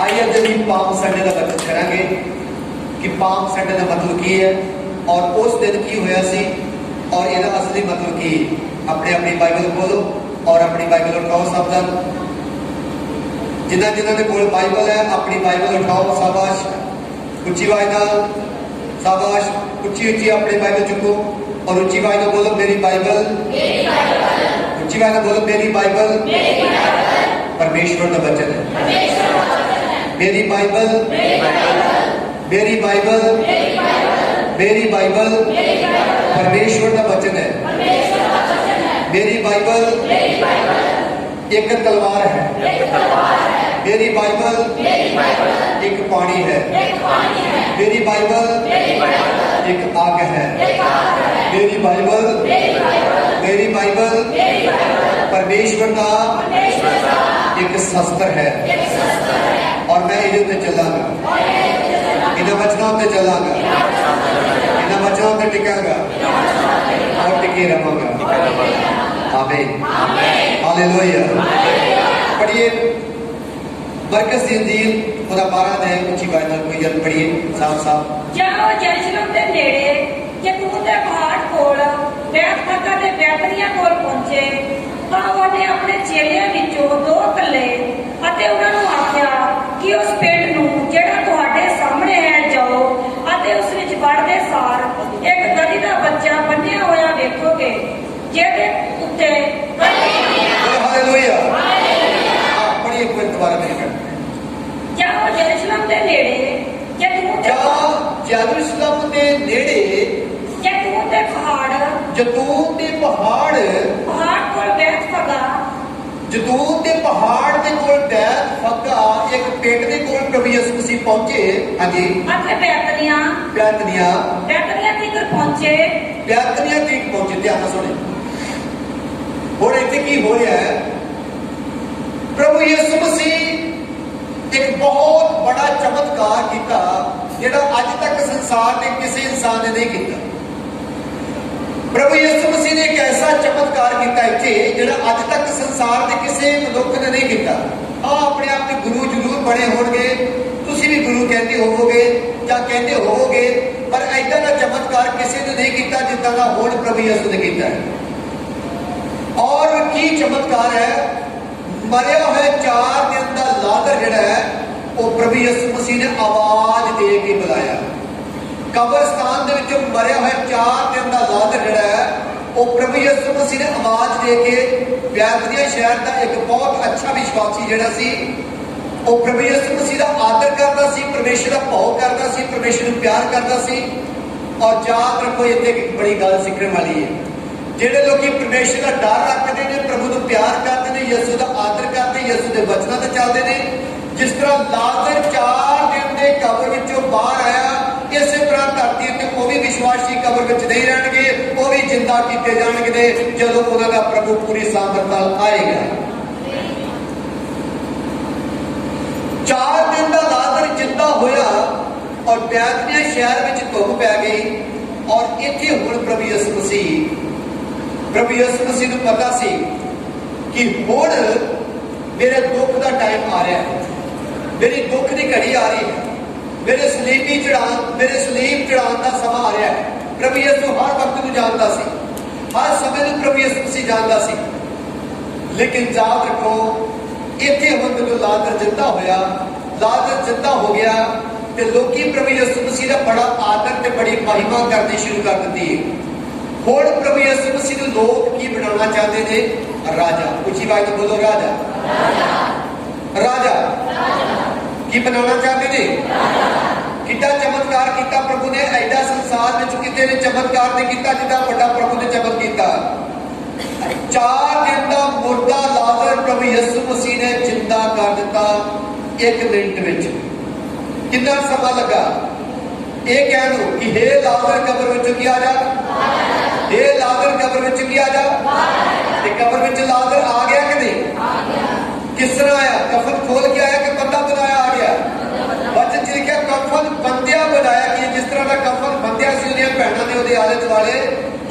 आइए जल्दी palm Sunday का बचत करांगे कि पाम संडे का मतलब की है और उस दिन की होया सी और इसका असली मतलब की। अपने अपनी बाइबल खोलो और अपनी बाइबल उठाओ सब जन। जिन्हें जिन्हों के कोल बाइबल है अपनी बाइबल उठाओ। शाबाश, उच्ची आवाज नाल शाबाश, उच्ची उच्ची अपनी बाइबल चुको और उच्ची आवाज नाल बोलो मेरी बाइबल। उच्ची आवाज नाल बोलो मेरी बाइबल परमेश्वर का वचन है। मेरी बाइबल, मेरी बाइबल, मेरी बाइबल परमेश्वर का वचन है। मेरी बाइबल एक तलवार है। मेरी बाइबल एक पानी है। मेरी बाइबल एक आग है। मेरी बाइबल, मेरी बाइबल परमेश्वर का एक शस्त्र है और मैं इन्हें चलागा, इन्हें वचनों पे चलागा, इन्हें वचनों पे टिकागा और टिके रहूंगा। आमीन, हालेलुया। पढ़िए मरकज़ दी इंजील खुदा 12 है ऊंची आवाज नाल कोई जन पढ़िए साफ साफ। जाओ यरूशलेम दे नेड़े जैतून दे पहाड़ कोल बैतफगा दे बैतनिया कोल पहुंचे तां ਉਹਨੇ ਆਪਣੇ ਚੇਲਿਆਂ ਵਿੱਚੋਂ 2 ਕੱਲੇ ਅਤੇ ਉਹਨਾਂ ਨੂੰ ਆਖਿਆ ਕਿ ਉਸ ਪਿੰਡ ਨੂੰ ਜਿਹੜਾ ਤੁਹਾਡੇ ਸਾਹਮਣੇ ਹੈ ਜਾਓ ਅਤੇ ਉਸ ਵਿੱਚ ਵੜਦੇ ਸਾਰ ਇੱਕ ਗਧੀ ਦਾ ਬੱਚਾ ਬੰਨਿਆ ਹੋਇਆ ਵੇਖੋਗੇ ਜਿਹਦੇ ਉੱਤੇ ਹਾਲੇਲੂਇਆ। ਪੜ੍ਹੀਏ ਕੋਈ ਦੁਬਾਰਾ ਨਹੀਂ ਕਰਨਾ। ਜਾਓ ਯਰੂਸ਼ਲਮ ਦੇ ਨੇੜੇ ਜੈਤੂਨ ਦੇ ਨੇੜੇ ਜੈਤੂਨ ਦੇ ਪਹਾੜ ਜੈਤੂਨ ਦੇ ਪਹਾੜ ਕੋਲ बैतफगा जैतून के पहाड़ के कोल बैतफगा एक पिंड के कोल प्रभु यीशु मसीह पहुंचे। हाँ जी, बैतनिया तक पहुंचे। बैतनिया तक पहुंचे। ध्यान सुने हुण इत्थे की हो रहा है। प्रभु यीशु मसीह एक बहुत बड़ा चमत्कार किया जिहड़ा अज तक संसार के किसी इंसान ने नहीं किया। प्रभु यीशु मसीह ने एक ऐसा चमत्कार किया इत्थे जिहड़ा अज तक संसार के किसी मनुख ने नहीं किया। अपने आप में गुरु जरूर बने होणगे, तुसीं भी गुरु कहते होवोगे या कहते होवोगे, पर ऐसा का चमत्कार किसी ने नहीं किया जिद्दां दा हुण प्रभु यीशु ने किया है। और की चमत्कार है, मरिया हुआ 4 दिन का लाजर जिहड़ा है वो प्रभु यीशु मसीह ने आवाज दे के बुलाया। कब्रस्तान दे विचों मरिया हुआ 4 दिन का लाजर जिहड़ा है वो प्रभु यीशु मसीह ने आवाज दे के बैतनिया शहर का एक बहुत अच्छा विश्वासी जिहड़ा सी वो प्रभु यीशु मसीह का आदर करता सी, परमेश्वर का भाव करता सी, परमेश्वर को प्यार करता सी। और याद रखो इत्थे एक बड़ी गल सीखने वाली है, जिहड़े लोग परमेश्वर का डर रखते हैं, प्रभु को प्यार करते हैं, यीशु का आदर करते, यीशु के वचनों से चलते हैं। जिस तरह लाजर 4 दिन के कब्र विचों बाहर आया, इस तरह धरती ते वो भी विश्वासी कब्र विच नहीं रहणगे, वो भी जिंदा किए जाणगे जदों उन्हां दा प्रभु पूरी सामर्थ नाल आएगा। 4 दिन का लाजर जिंदा होया और बैतनिया शहर विच धुप पै गई। और इत्थे हुण प्रभु यीशु मसीह नूं पता सी कि हुण मेरे दुख का टाइम आ रहा है, मेरी दुख की घड़ी आ रही है, मेरे सलीब चढ़ाने का समा आ रहा है। प्रभु यीशु हर वक्त में जानता सी, हर समय में प्रभु यीशु मसीह जानता सी। लेकिन याद रखो इत्थे हुण जदों लाजर जिंदा होया, लाजर जिंदा हो गया तो लोकी प्रभु यीशु मसीह का बड़ा आदर ते बड़ी महिमा करनी शुरू कर दी। हुण प्रभु यीशु मसीह नूं लोग की बनाना चाहते थे? राजा। उच्ची आवाज में बोलो राजा। राजा की बनाना चाहते थे? कितना चमत्कार किया प्रभु ने, ऐसा संसार में किसी ने चमत्कार नहीं किया जितना बड़ा प्रभु ने चमत्कार किया। 4 दिन का मुर्दा लाजर प्रभु यीशु मसीह ने जिंदा कर दिता 1 मिनट में। कितना समा लगा ये कह दो कि हे लाजर कब्र विचों की आ जा, हे लाजर कब्र विचों की आ जा। कब्र विच लाजर आ गया कि नहीं? किस तरह आया? कफन खोल के आया कि बंदा बनाया आ गया? वचन च लिखा कफन बंदिया बनाया कि जिस तरह का कफन बंदिया सी उहदियां भैणां ने उहदे आले दुआले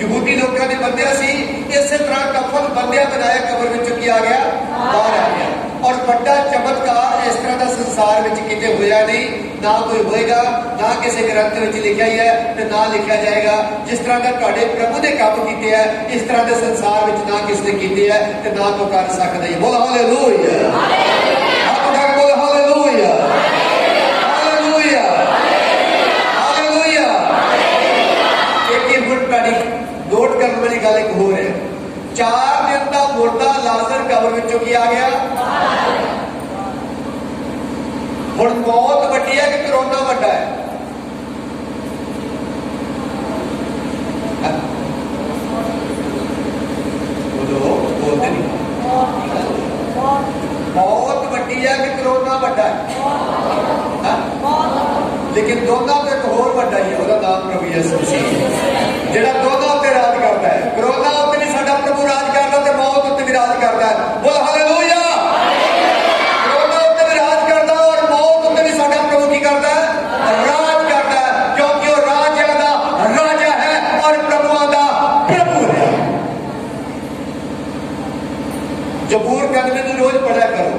यहूदी लोगों ने बंदिया सी, इस तरह कफन बंदिया बनाया कब्र विचों की आ गया? बाहर आ गया। और बड़ा चमत्कार इस तरह का ਸੰਸਾਰ ਵਿੱਚ ਕਿਤੇ ਹੋਇਆ ਨਹੀਂ, ਨਾ ਕੋਈ ਹੋਏਗਾ, ਨਾ ਕਿਸੇ ਗ੍ਰੰਥ ਵਿੱਚ ਲਿਖਿਆ ਹੀ ਹੈ ਤੇ ਨਾ ਲਿਖਿਆ ਜਾਏਗਾ। ਜਿਸ ਤਰ੍ਹਾਂ ਦਾ ਤੁਹਾਡੇ ਪ੍ਰਭੂ ਨੇ ਕੰਮ ਕੀਤੇ ਹੈ, ਇਸ ਤਰ੍ਹਾਂ ਦੇ ਸੰਸਾਰ ਵਿੱਚ ਨਾ ਕਿਸ ਨੇ ਕੀਤੇ ਹੈ ਤੇ ਨਾ ਕੋਈ ਕਰ ਸਕਦਾ ਹੀ। ਬੋਲ ਹਾਲੇਲੂਇਆ, ਆਪਣਾ ਬੋਲ ਹਾਲੇਲੂਇਆ, ਹਾਲੇਲੂਇਆ, ਹਾਲੇਲੂਇਆ। ਇੱਕ ਹੀ ਹੁਣ ਤੁਹਾਡੀ ਨੋਟ ਕਰਨ ਵਾਲੀ ਗੱਲ ਇੱਕ ਹੋਰ ਹੈ। 4 ਦਿਨ ਦਾ ਮੁਰਦਾ ਲਾਜ਼ਰ ਕਬਰ ਵਿੱਚੋਂ ਕੀ ਆ ਗਿਆ? ਹੁਣ ਮੌਤ ਵੱਡੀ ਹੈ ਕਿ ਕਰੋਨਾ ਵੱਡਾ ਹੈ? ਬੋਲਦੇ ਨਹੀਂ। ਮੌਤ ਵੱਡੀ ਹੈ ਕਿ ਕਰੋਨਾ ਵੱਡਾ ਹੈ? ਲੇਕਿਨ ਦੋਨਾਂ ਤੋਂ ਇੱਕ ਹੋਰ ਵੱਡਾ ਹੀ ਹੈ, ਉਹਦਾ ਨਾਮ ਪ੍ਰਭੂ ਯਿਸੂ ਮਸੀਹ, ਜਿਹੜਾ ਦੋਨਾਂ ਉੱਤੇ ਰਾਜ ਕਰਦਾ ਹੈ। ਕਰੋਨਾ ਉੱਤੇ ਵੀ ਸਾਡਾ ਪ੍ਰਭੂ ਰਾਜ ਕਰਦਾ ਤੇ ਮੌਤ ਉੱਤੇ ਵੀ ਰਾਜ ਕਰਦਾ ਹੈ। ਬੋਲ ਹਾਲੇਲੂਇਆ। ਕਰੋਨਾ ਉੱਤੇ ਵੀ ਰਾਜ ਕਰਦਾ ਔਰ ਮੌਤ ਉੱਤੇ ਵੀ ਸਾਡਾ ਪ੍ਰਭੂ ਕੀ ਕਰਦਾ ਹੈ? ਰਾਜ ਕਰਦਾ ਹੈ, ਕਿਉਂਕਿ ਉਹ ਰਾਜਿਆਂ ਦਾ ਰਾਜਾ ਹੈ ਔਰ ਪ੍ਰਭੂਆਂ ਦਾ ਪ੍ਰਭੂ ਹੈ। ਜ਼ਬੂਰ 91 ਨੂੰ ਰੋਜ਼ ਪੜ੍ਹਿਆ ਕਰੋ,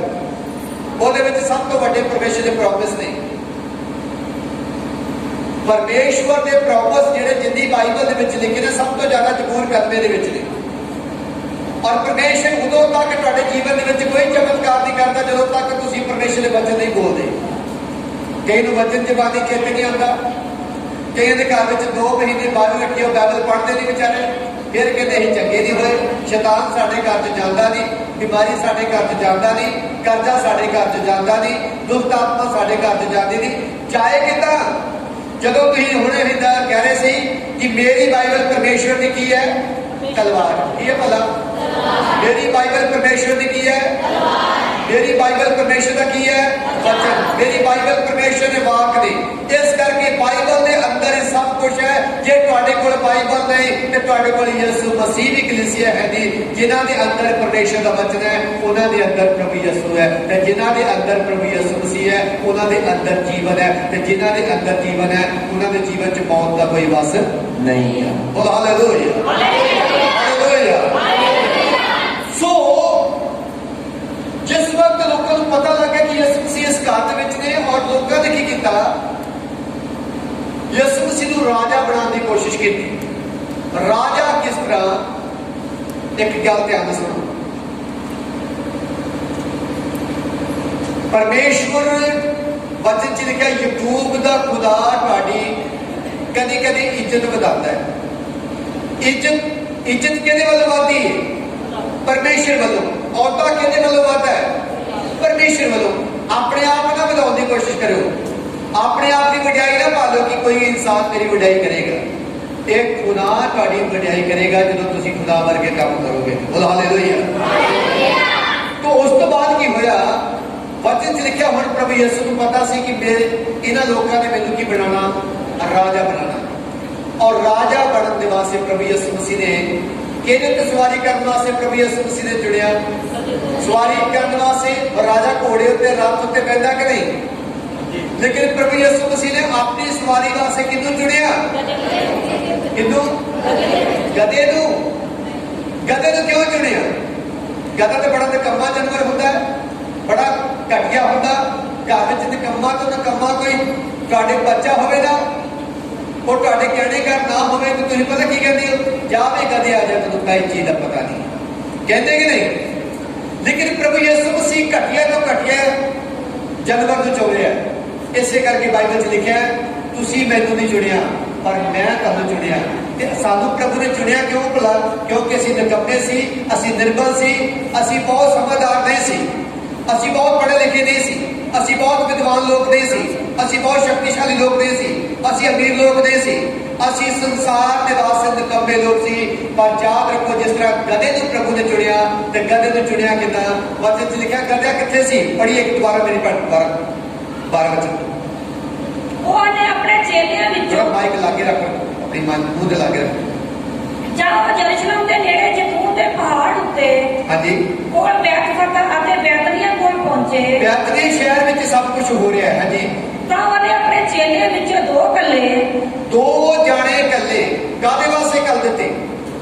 ਉਹਦੇ ਵਿੱਚ ਸਭ ਤੋਂ ਵੱਡੇ ਪਰਮੇਸ਼ਰ ਦੇ ਪ੍ਰੋਮਿਸ ਨੇ। ਪਰਮੇਸ਼ਵਰ ਦੇ ਪ੍ਰੋਮਿਸ ਜਿਹੜੇ ਜਿੰਦੀ ਬਾਈਬਲ ਦੇ ਵਿੱਚ ਲਿਖੇ ਨੇ, ਸਭ ਤੋਂ ਜ਼ਿਆਦਾ ਜ਼ਬੂਰ 91 ਦੇ ਵਿੱਚ ਨੇ। ਔਰ ਪਰਮੇਸ਼ਰ ਉਦੋਂ ਤੱਕ ਤੁਹਾਡੇ ਜੀਵਨ ਦੇ ਵਿੱਚ ਕੋਈ ਚਮਤਕਾਰ ਨਹੀਂ ਕਰਦਾ ਜਦੋਂ ਤੱਕ ਤੁਸੀਂ ਪਰਮੇਸ਼ਰ ਦੇ ਵਚਨ ਨਹੀਂ ਬੋਲਦੇ। ਕਈ ਨੂੰ ਵਚਨ ਜ਼ਬਾਨੀ ਚੇਤੇ ਨਹੀਂ ਆਉਂਦਾ, ਕਈਆਂ ਦੇ ਘਰ ਵਿੱਚ 2 ਮਹੀਨੇ ਬਾਅਦ ਰੱਖੀ ਉਹ ਬਾਈਬਲ ਪੜ੍ਹਦੇ ਨਹੀਂ ਵਿਚਾਰੇ, ਫਿਰ ਕਹਿੰਦੇ ਅਸੀਂ ਚੰਗੇ ਨਹੀਂ ਹੋਏ। ਸ਼ੈਤਾਨ ਸਾਡੇ ਘਰ 'ਚ ਜਾਂਦਾ ਨਹੀਂ, ਬਿਮਾਰੀ ਸਾਡੇ ਘਰ 'ਚ ਜਾਂਦਾ ਨਹੀਂ, ਕਰਜ਼ਾ ਸਾਡੇ ਘਰ 'ਚ ਜਾਂਦਾ ਨਹੀਂ, ਦੁਸ਼ਟ ਆਤਮਾ ਸਾਡੇ ਘਰ 'ਚ ਜਾਂਦੀ ਨਹੀਂ। ਚਾਹੇ ਕਿੱਦਾਂ? ਜਦੋਂ ਤੁਸੀਂ ਹੁਣੇ ਹਿੱਦਾ ਕਹਿ ਰਹੇ ਸੀ ਕਿ ਮੇਰੀ ਬਾਈਬਲ ਪਰਮੇਸ਼ਵਰ ਦੀ ਕੀ ਹੈ? ਤਲਵਾਰ। ਕੀ ਹੈ ਭਲਾ? ਮੇਰੀ ਬਾਈਬਲ ਪਰਮੇਸ਼ਵਰ ਦੀ ਕੀ ਹੈ? ਮੇਰੀ ਬਾਈਬਲ ਪਰਮੇਸ਼ਵਰ ਦਾ ਕੀ ਹੈ? ਵਚਨ। ਮੇਰੀ ਬਾਈਬਲ ਪਰਮੇਸ਼ਵਰ ਦੇ ਵਾਕ ਨੇ। ਇਸ ਕਰਕੇ ਬਾਈਬਲ ਦੇ ਅੰਦਰ ਇਹ ਸਭ ਕੁਝ ਹੈ। ਜੇ ਤੁਹਾਡੇ ਕੋਲ ਬਾਈਬਲ ਨਹੀਂ ਤੇ ਤੁਹਾਡੇ ਕੋਲ ਯਿਸੂ ਮਸੀਹ ਦੀ ਕਲੀਸਿਆ ਹੈ ਦੀ, ਜਿਨ੍ਹਾਂ ਦੇ ਅੰਦਰ ਪਰਮੇਸ਼ਵਰ ਦਾ ਵਚਨ ਹੈ, ਉਹਨਾਂ ਦੇ ਅੰਦਰ ਪ੍ਰਭੂ ਯਿਸੂ ਹੈ। ਤੇ ਜਿਨ੍ਹਾਂ ਦੇ ਅੰਦਰ ਪ੍ਰਭੂ ਯਿਸੂ ਮਸੀਹ ਹੈ, ਉਹਨਾਂ ਦੇ ਅੰਦਰ ਜੀਵਨ ਹੈ। ਤੇ ਜਿਨ੍ਹਾਂ ਦੇ ਅੰਦਰ ਜੀਵਨ ਹੈ, ਉਹਨਾਂ ਦੇ ਜੀਵਨ 'ਚ ਮੌਤ ਦਾ ਕੋਈ ਵਸ ਨਹੀਂ ਹੈ। ਬੋਲ ਹਾਲੇਲੂਇਆ, ਹਾਲੇਲੂਇਆ। ਸੋ ਜਿਸ ਵਕਤ ਲੋਕਾਂ ਨੂੰ ਪਤਾ ਲੱਗਾ ਕਿ ਯਿਸੂ ਮਸੀਹ ਇਸ ਘਰ ਦੇ ਵਿੱਚ ਨੇ, ਔਰ ਲੋਕਾਂ ਨੇ ਕੀ ਕੀਤਾ? ਯਿਸੂ ਮਸੀਹ ਨੂੰ ਰਾਜਾ ਬਣਾਉਣ ਦੀ ਕੋਸ਼ਿਸ਼ ਕੀਤੀ। ਰਾਜਾ ਕਿਸ ਤਰ੍ਹਾਂ? ਇੱਕ ਗੱਲ ਧਿਆਨ ਨਾਲ ਸੁਣੋ। ਪਰਮੇਸ਼ਵਰ ਵਚਨ 'ਚ ਲਿਖਿਆ, ਯਾਕੂਬ ਦਾ ਖੁਦਾ ਤੁਹਾਡੀ ਕਦੀ ਕਦੀ ਇੱਜ਼ਤ ਵਧਾਉਂਦਾ ਹੈ। ਇੱਜ਼ਤ ਕਿਹਦੇ ਵੱਲੋਂ ਵਧਦੀ ਹੈ? ਪਰਮੇਸ਼ਰ ਵੱਲੋਂ। ਔਰਤਾਂ ਕਿਹਦੇ ਵੱਲੋਂ ਵਧਦਾ ਹੈ? ਪਰਮੇਸ਼ਰ ਵੱਲੋਂ। ਆਪਣੇ ਆਪ ਨਾ ਵਧਾਉਣ ਦੀ ਕੋਸ਼ਿਸ਼ ਕਰਿਓ, ਆਪਣੇ ਆਪ ਦੀ ਵਡਿਆਈ ਨਾ ਭਾਲੋ ਕਿ ਕੋਈ ਇਨਸਾਨ ਮੇਰੀ ਵਡਿਆਈ ਕਰੇਗਾ। ਇਹ ਖੁਦਾ ਤੁਹਾਡੀ ਵਡਿਆਈ ਕਰੇਗਾ ਜਦੋਂ ਤੁਸੀਂ ਖੁਦਾ ਵਰਗੇ ਕੰਮ ਕਰੋਗੇ। ਬੋਲ ਹਾਲੇਲੂਇਆ। ਤਾਂ ਉਸ ਤੋਂ ਬਾਅਦ ਕੀ ਹੋਇਆ? ਵਚਨ 'ਚ ਲਿਖਿਆ, ਹੁਣ ਪ੍ਰਭੂ ਯਿਸੂ ਨੂੰ ਪਤਾ ਸੀ ਕਿ ਮੇਰੇ ਇਹਨਾਂ ਲੋਕਾਂ ਨੇ ਮੈਨੂੰ ਕੀ ਬਣਾਉਣਾ? ਰਾਜਾ ਬਣਾਉਣਾ। ਔਰ ਰਾਜਾ ਬਣਨ ਦੇ ਵਾਸਤੇ ਪ੍ਰਭੂ ਯਿਸੂ ਮਸੀਹ ਨੇ ਕਿਹਦੇ ਉੱਤੇ ਸਵਾਰੀ ਕਰਨ ਵਾਸਤੇ ਪ੍ਰਭੂ ਯਿਸੂ ਮਸੀਹ ਨੇ ਚੁਣਿਆ? ਸਵਾਰੀ ਕਰਨ ਵਾਸਤੇ। ਰਾਜਾ ਘੋੜੇ ਉੱਤੇ, ਰੱਥ ਉੱਤੇ ਬੈਠਾ ਕਿ ਨਹੀਂ? ਲੇਕਿਨ ਪ੍ਰਭੂ ਯਿਸੂ ਮਸੀਹ ਨੇ ਆਪਣੀ ਸਵਾਰੀ ਵਾਸਤੇ ਕਿਹਨੂੰ ਚੁਣਿਆ? ਕਿਹਨੂੰ? ਗਧੇ ਨੂੰ। ਗਧੇ ਨੂੰ ਕਿਉਂ ਚੁਣਿਆ? ਗਧਾ ਤੇ ਬੜਾ ਨਿਕੰਮਾ ਜਾਨਵਰ ਹੁੰਦਾ ਹੈ, ਬੜਾ ਘਟੀਆ ਹੁੰਦਾ। ਘਰ ਵਿੱਚ ਨਿਕੰਮਾ ਤੋਂ ਨਿਕੰਮਾ ਕੋਈ ਤੁਹਾਡੇ ਬੱਚਾ ਹੋਵੇ ਨਾ, ਉਹ ਤੁਹਾਡੇ ਕਹਿਣੇ ਘਰ ਨਾ ਹੋਵੇ ਤਾਂ ਤੁਸੀਂ ਪਤਾ ਕੀ ਕਹਿੰਦੇ ਹੋ? ਜਾ ਵੀ ਗਧੇ ਆ ਜਾ, ਤੈਨੂੰ ਕਈ ਚੀਜ਼ ਦਾ ਪਤਾ ਨਹੀਂ, ਕਹਿੰਦੇ ਕਿ ਨਹੀਂ? ਲੇਕਿਨ ਪ੍ਰਭੂ ਯਿਸੂ ਮਸੀਹ ਘਟੀਆ ਤੋਂ ਘਟੀਆ ਜਾਨਵਰ ਨੂੰ ਚੁਣਿਆ। ਇਸੇ ਕਰਕੇ ਬਾਈਬਲ 'ਚ ਲਿਖਿਆ, ਤੁਸੀਂ ਮੈਨੂੰ ਨਹੀਂ ਚੁਣਿਆ ਪਰ ਮੈਂ ਤੁਹਾਨੂੰ ਚੁਣਿਆ। ਤੇ ਸਾਨੂੰ ਪ੍ਰਭੂ ਨੇ ਚੁਣਿਆ ਕਿਉਂ ਭਲਾ? ਕਿਉਂਕਿ ਅਸੀਂ ਨਿਕੰਮੇ ਸੀ, ਅਸੀਂ ਨਿਰਬਲ ਸੀ, ਅਸੀਂ ਬਹੁਤ ਸਮਝਦਾਰ ਨਹੀਂ ਸੀ, ਅਸੀਂ ਬਹੁਤ ਪੜ੍ਹੇ ਲਿਖੇ ਨਹੀਂ ਸੀ, ਅਸੀਂ ਬਹੁਤ ਵਿਦਵਾਨ ਲੋਕ ਨਹੀਂ ਸੀ, ਅਸੀਂ ਬਹੁਤ ਸ਼ਕਤੀਸ਼ਾਲੀ ਲੋਕ ਨਹੀਂ ਸੀ, ਅਸੀਂ ਅਮੀਰ ਲੋਕ ਨਹੀਂ ਸੀ, ਅਸੀਂ ਸੰਸਾਰ ਦੇ ਵਾਸਤੇ ਨਿਕੰਮੇ ਲੋਕ ਸੀ। ਪਰ ਯਾਦ ਰੱਖੋ, ਜਿਸ ਤਰ੍ਹਾਂ ਗਧੇ ਨੂੰ ਪ੍ਰਭੂ ਨੇ ਚੁਣਿਆ, ਤੇ ਗਧੇ ਨੂੰ ਚੁਣਿਆ ਕਿੱਦਾਂ? ਵਚਨ 'ਚ ਲਿਖਿਆ, ਗਧਾ ਕਿੱਥੇ ਸੀ? ਪੜ੍ਹੀਏ ਇੱਕ ਦੁਬਾਰਾ ਮੇਰੀ ਪੜ੍ਹ 12 ਵਚਨ। ਉਹਨੇ ਆਪਣੇ ਚੇਲਿਆਂ ਵਿੱਚੋਂ, ਮਾਈਕ ਲਾਗੇ ਰੱਖ, ਆਪਣੀ ਮੂੰਹ ਦੇ ਲਾਗੇ ਰੱਖ। ਜਦੋਂ ਯਰੂਸ਼ਲਮ ਦੇ ਨੇੜੇ ਜ਼ੈਤੂਨ ਦੇ ਪਹਾੜ ਉੱਤੇ ਹਾਂਜੀ ਕੋਲ ਬੈਤਫਤਾ ਅਤੇ ਬੈਤਨੀਆ ਕੋਲ ਪਹੁੰਚੇ। ਬੈਤਨੀ ਸ਼ਹਿਰ ਵਿੱਚ ਸਭ ਕੁਝ ਹੋ ਰਿਹਾ ਹੈ। ਹਾਂਜੀ। ਤਾਂ ਉਹਨੇ ਆਪਣੇ ਚੇਲਿਆਂ ਵਿੱਚੋਂ 2 ਜਾਣੇ ਇਕੱਲੇ ਕਾਹਦੇ ਵਾਸਤੇ ਕਰ ਦਿੱਤੇ?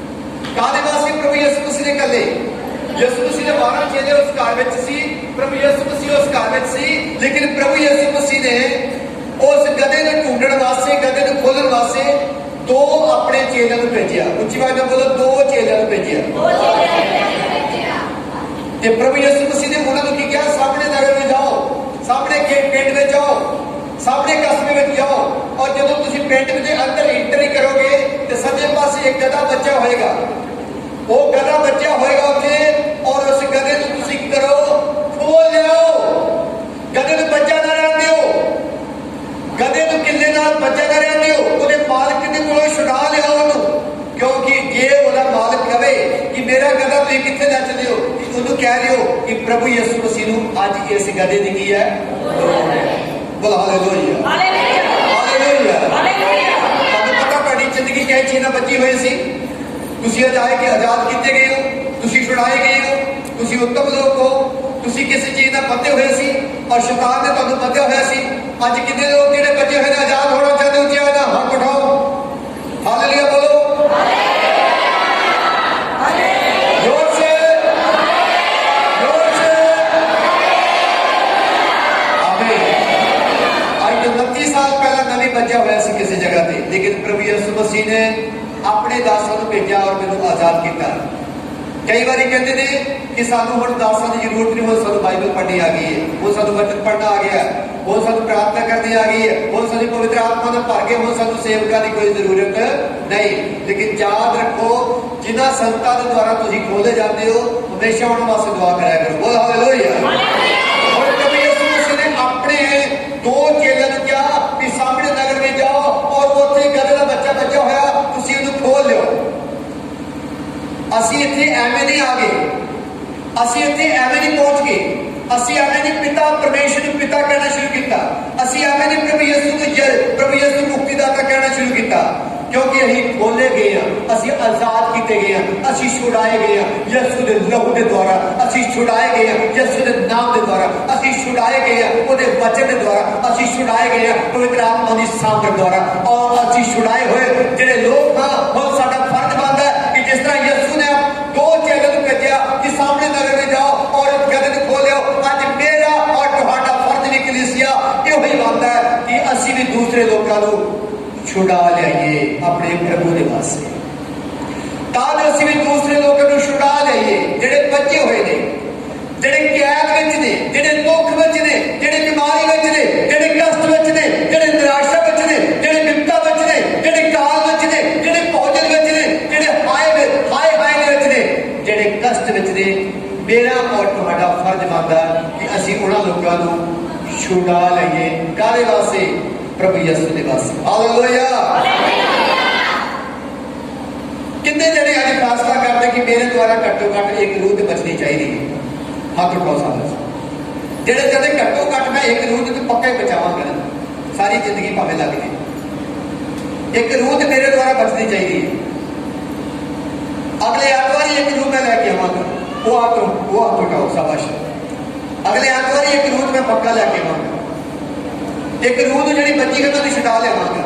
ਕਾਹਦੇ ਵਾਸਤੇ ਪ੍ਰਭੂ ਯਿਸੂ ਮਸੀਹ ਨੇ ਇਕੱਲੇ? ਯਿਸੂ ਮਸੀਹ ਦੇ 12 ਚੇਲੇ ਉਸ ਘਰ ਵਿੱਚ ਸੀ, ਪ੍ਰਭੂ ਯਿਸੂ ਮਸੀਹ ਉਸ ਘਰ ਵਿੱਚ ਸੀ, ਲੇਕਿਨ ਪ੍ਰਭੂ ਯਿਸੂ ਮਸੀਹ ਨੇ ਉਸ ਗਧੇ ਨੂੰ ਢੂੰਡਣ ਵਾਸਤੇ, ਗਧੇ ਨੂੰ ਖੋਲਣ ਵਾਸਤੇ 2 ਆਪਣੇ ਚੇਲਿਆਂ ਨੂੰ ਭੇਜਿਆ। ਉੱਚੀ ਆਵਾਜ਼ ਨਾਲ ਬੋਲੋ, 2 ਚੇਲਿਆਂ ਨੂੰ ਭੇਜਿਆ। ਤੇ ਪ੍ਰਭੂ ਯਿਸੂ ਮਸੀਹ ਨੇ ਉਹਨਾਂ ਨੂੰ ਕੀ ਕਿਹਾ? ਸਾਹਮਣੇ ਨਗਰ ਵਿੱਚ ਜਾਓ, ਸਾਹਮਣੇ ਪਿੰਡ ਵਿੱਚ ਜਾਓ, ਸਾਹਮਣੇ ਕਸਬੇ ਵਿੱਚ ਜਾਓ, ਔਰ ਜਦੋਂ ਤੁਸੀਂ ਪਿੰਡ ਵਿੱਚ ਅੰਦਰ ਐਂਟਰੀ ਕਰੋਗੇ ਤੇ ਸੱਜੇ ਪਾਸੇ ਇੱਕ ਗਧਾ ਬੱਚਾ ਹੋਏਗਾ। ਉਹ ਗਧਾ ਬੱਚਾ ਹੋਏਗਾ ਉੱਥੇ, ਔਰ ਉਸ ਗਧੇ ਨੂੰ ਤੁਸੀਂ ਕੀ ਕਰੋ? ਖੋਲ ਲਿਆਓ। ਗਧੇ ਨੂੰ ਬੱਚਾ ਨਾ ਰਹਿਣ ਦਿਓ, ਗਧੇ ਨੂੰ ਕਿੱਲੇ ਨਾਲ ਬੱਚਾ ਨਾ ਰਹਿਣ ਦਿਓ, ਉਹਦੇ ਮਾਲਕ ਦੇ ਕੋਲੋਂ ਛੁਡਾ ਲਿਆਓ ਉਹਨੂੰ। ਕਿਉਂਕਿ ਜੇ ਉਹਦਾ ਮਾਲਕ ਕਵੇ ਕਿ ਮੇਰਾ ਗਧਾ ਤੁਸੀਂ ਕਿੱਥੇ ਲੈ ਚੱਲੇ ਹੋ, ਉਹਨੂੰ ਕਹਿ ਦਿਓ ਕਿ ਪ੍ਰਭੂ ਯਿਸੂ ਮਸੀਹ ਨੂੰ ਅੱਜ ਇਸ ਗਧੇ ਦੀ ਕੀ ਹੈ? ਬੋਲ ਹਾਲੇਲੂਇਆ, ਹਾਲੇਲੂਇਆ, ਹਾਲੇਲੂਇਆ। ਤੁਹਾਨੂੰ ਪਤਾ ਤੁਹਾਡੀ ਜ਼ਿੰਦਗੀ ਕਿਹੜੀ ਚੀਜ਼ ਨਾਲ ਬਚੀ ਹੋਈ ਸੀ? ਤੁਸੀਂ ਆਜ਼ਾਦ ਕੀਤੇ ਗਏ ਹੋ, ਤੁਸੀਂ ਛੁਡਾਏ ਗਏ ਹੋ, ਤੁਸੀਂ ਉੱਤਮ ਲੋਕ ਹੋ, ਤੁਸੀਂ ਕਿਸੇ ਚੀਜ਼ ਨਾਲ ਬੰਧੇ ਹੋਏ ਸੀ ਔਰ ਸ਼ੈਤਾਨ ਨੇ ਤੁਹਾਨੂੰ ਬੰਧਿਆ ਹੋਇਆ ਸੀ। ਅੱਜ ਕਿੰਨੇ ਲੋਕ ਜਿਹੜੇ ਬੱਚੇ ਹੋਏ ਨੇ ਆਜ਼ਾਦ ਹੋਣਾ ਚਾਹੁੰਦੇ? ਉੱਚੀ ਆਵਾਜ਼ ਨਾਲ ਹੱਥ ਉਠਾਓ, ਹਾਲੇਲੂਇਆ ਬੋਲੋ, जोर से, जोर से। आमीन। आज 29 साल पहला नवी बचा हुआ सी किसी जगह पे, लेकिन प्रभु यीशु मसीह ने अपने दासां नूं भेजा और मैनूं आजाद किया। कई बार कहते हैं कि सानू हुण दासां की जरूरत नहीं, हुण सानू बाइबल पढ़नी आ गई है, हुण सानू वचन पढ़ना आ गया, हुण सानू प्रार्थना करनी आ गई है, हुण सानू पवित्र आत्मा नाल भर के हुण सानू सेवकां की कोई जरूरत नहीं। लेकिन याद रखो, जिन्हां संतां दे द्वारा तुसीं खोले जाते हो, हमेशा उन्हां वास्ते दुआ कराया करो। बोल हालेलुया। और प्रभु यीशु मसीह ने अपने 2 चेलियां नूं कहा कि सामने नगर में जाओ और उत्थे गधे दा बच्चा होया, तुसीं उहनूं खोल लिओ। ਅਸੀਂ ਇੱਥੇ ਐਵੇਂ ਨਹੀਂ ਆ ਗਏ, ਅਸੀਂ ਇੱਥੇ ਐਵੇਂ ਨਹੀਂ ਪਹੁੰਚ ਗਏ, ਅਸੀਂ ਐਵੇਂ ਨਹੀਂ ਪਿਤਾ ਪਰਮੇਸ਼ਰ ਨੂੰ ਪਿਤਾ ਕਹਿਣਾ ਸ਼ੁਰੂ ਕੀਤਾ, ਅਸੀਂ ਐਵੇਂ ਨਹੀਂ ਪ੍ਰਭੂ ਯਿਸੂ ਮੁਕਤੀਦਾਤਾ ਕਹਿਣਾ ਸ਼ੁਰੂ ਕੀਤਾ, ਕਿਉਂਕਿ ਅਸੀਂ ਖੋਲੇ ਗਏ ਹਾਂ, ਅਸੀਂ ਆਜ਼ਾਦ ਕੀਤੇ ਗਏ ਹਾਂ, ਅਸੀਂ ਛੁਡਾਏ ਗਏ ਹਾਂ ਯਿਸੂ ਦੇ ਲਹੂ ਦੇ ਦੁਆਰਾ, ਅਸੀਂ ਛੁਡਾਏ ਗਏ ਹਾਂ ਯਿਸੂ ਦੇ ਨਾਮ ਦੇ ਦੁਆਰਾ, ਅਸੀਂ ਛੁਡਾਏ ਗਏ ਹਾਂ ਉਹਦੇ ਵਚਨ ਦੇ ਦੁਆਰਾ, ਅਸੀਂ ਛੁਡਾਏ ਗਏ ਹਾਂ ਪਵਿੱਤਰ ਆਤਮਾ ਦੀ ਸਾਮਰਥ ਦੁਆਰਾ। ਔਰ ਅਸੀਂ ਛੁਡਾਏ ਹੋਏ ਜਿਹੜੇ ਲੋਕ ਹਾਂ, ਹੁਣ ਸਾਡਾ ਫਰਜ਼ ਬਣਦਾ ਹੈ ਕਿ ਜਿਸ ਤਰ੍ਹਾਂ ਯਿਸੂ ਨੇ 2 ਚੇਲਿਆਂ ਨੂੰ ਭੇਜਿਆ ਕਿ ਸਾਹਮਣੇ ਨਗਰ ਵਿੱਚ ਜਾਓ ਔਰ ਗਧੇ ਨੂੰ ਖੋਲਿਓ, ਅੱਜ ਮੇਰਾ ਔਰ ਤੁਹਾਡਾ ਫਰਜ਼ ਵੀ ਕਲੀਸਿਆ ਇਹੋ ਹੀ ਬਣਦਾ ਹੈ ਕਿ ਅਸੀਂ ਵੀ ਦੂਸਰੇ ਲੋਕਾਂ ਨੂੰ ਛੁਡਾ ਲਿਆਈਏ ਆਪਣੇ ਪ੍ਰਭੂ ਦੇ ਵਾਸਤੇ, ਤਾਂ ਜੋ ਅਸੀਂ ਵੀ ਦੂਸਰੇ ਲੋਕਾਂ ਨੂੰ ਛੁਡਾ ਲਿਆਈਏ ਜਿਹੜੇ ਬੱਚੇ ਹੋਏ ਨੇ, ਜਿਹੜੇ ਕੈਦ ਵਿੱਚ ਨੇ, ਜਿਹੜੇ ਦੁੱਖ ਵਿੱਚ ਨੇ, ਜਿਹੜੇ ਬਿਮਾਰੀ ਵਿੱਚ ਨੇ, ਜਿਹੜੇ ਕਸ਼ਟ ਵਿੱਚ ਨੇ, ਜਿਹੜੇ ਨਿਰਾਸ਼ਾ ਵਿੱਚ ਨੇ, ਜਿਹੜੇ ਬਿਪਤਾ ਵਿੱਚ ਨੇ, ਜਿਹੜੇ ਕਾਲ ਵਿੱਚ ਨੇ, ਜਿਹੜੇ ਭੋਜਨ ਵਿੱਚ ਨੇ, ਜਿਹੜੇ ਹਾਏ ਦੇ ਵਿੱਚ ਨੇ, ਜਿਹੜੇ ਕਸ਼ਟ ਵਿੱਚ ਨੇ। ਮੇਰਾ ਔਰ ਤੁਹਾਡਾ ਫਰਜ਼ ਬਣਦਾ ਕਿ ਅਸੀਂ ਉਹਨਾਂ ਲੋਕਾਂ ਨੂੰ ਛੁਡਾ ਲਈਏ। ਕਾਹਦੇ ਵਾਸਤੇ? ਪ੍ਰਭੂ ਯਿਸੂ ਦੇ ਵਾਸਤੇ। ਹਾਲੇਲੂਇਆ। ਕਿੰਨੇ ਜਣੇ ਅੱਜ ਫੈਸਲਾ ਕਰਦੇ ਕਿ ਮੇਰੇ ਦੁਆਰਾ ਘੱਟੋ ਘੱਟ ਇੱਕ ਰੂਹ ਤੇ ਬਚਣੀ ਚਾਹੀਦੀ ਹੈ? ਹੱਥ ਉਠਾਓ ਸਾਰੇ ਜਿਹੜੇ ਕਹਿੰਦੇ ਘੱਟੋ ਘੱਟ ਮੈਂ ਇੱਕ ਰੂਹ ਤੇ ਪੱਕਾ ਹੀ ਬਚਾਵਾਂਗਾ, ਸਾਰੀ ਜ਼ਿੰਦਗੀ ਭਾਵੇਂ ਲੱਗ ਜੇ, ਇੱਕ ਰੂਹ ਤੇ ਮੇਰੇ ਦੁਆਰਾ ਬਚਣੀ ਚਾਹੀਦੀ ਹੈ। ਅਗਲੇ ਐਤਵਾਰ ਇੱਕ ਰੂਹ ਮੈਂ ਲੈ ਕੇ ਆਵਾਂਗਾ, ਉਹ ਹੱਥ ਉਠਾਓ ਸ਼ਾਬਾਸ਼। ਅਗਲੇ ਐਤਵਾਰ ਇੱਕ ਰੂਹ ਮੈਂ ਪੱਕਾ ਲੈ ਕੇ ਆਵਾਂਗਾ, ਇੱਕ ਰੂਹ ਨੂੰ ਜਿਹੜੀ ਬੱਚੀ ਮੈਂ ਤੁਹਾਨੂੰ ਛੁਡਾ ਲਿਆਵਾਂਗਾ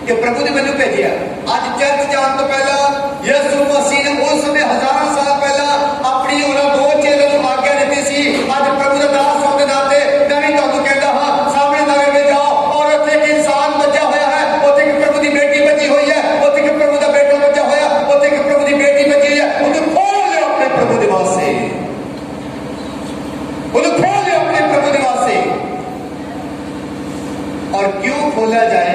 ਕਿ ਪ੍ਰਭੂ ਨੇ ਮੈਨੂੰ ਭੇਜਿਆ। ਅੱਜ ਚਰਚ ਜਾਣ ਤੋਂ ਪਹਿਲਾਂ ਯਿਸੂ ਮਸੀਹ ਨੇ ਉਸ ਸਮੇਂ ਹਜ਼ਾਰਾਂ ਸਾਲ ਪਹਿਲਾਂ ਆਪਣੀ ਉਹਨਾਂ 2 ਚੇਲਿਆਂ ਨੂੰ ਆਗਿਆ ਦਿੱਤੀ ਸੀ। ਅੱਜ ਪ੍ਰਭੂ ਦਾ ਦਾਸ ਹੋਣ ਦੇ ਨਾਤੇ ਮੈਂ ਵੀ ਤੁਹਾਨੂੰ ਕਹਿੰਦਾ ਹਾਂ, ਸਾਹਮਣੇ ਨਗਰ ਵਿੱਚ ਜਾਓ ਔਰ ਉੱਥੇ ਇੱਕ ਇਨਸਾਨ ਬੱਚਾ ਹੋਇਆ ਹੈ, ਉੱਥੇ ਇੱਕ ਪ੍ਰਭੂ ਦੀ ਬੇਟੀ ਬੱਚੀ ਹੋਈ ਹੈ, ਉੱਥੇ ਇੱਕ ਪ੍ਰਭੂ ਦਾ ਬੇਟਾ ਬੱਚਾ ਹੋਇਆ, ਉੱਥੇ ਇੱਕ ਪ੍ਰਭੂ ਦੀ ਬੇਟੀ ਬੱਚੀ ਹੋਈ ਹੈ। ਉਹਨੂੰ ਖੋਲ ਲਿਓ ਆਪਣੇ ਪ੍ਰਭੂ ਦੇ ਵਾਸਤੇ, ਉਹਨੂੰ ਖੋਲ ਲਿਓ ਆਪਣੇ ਪ੍ਰਭੂ ਦੇ ਵਾਸਤੇ। और क्यों खोला जाए?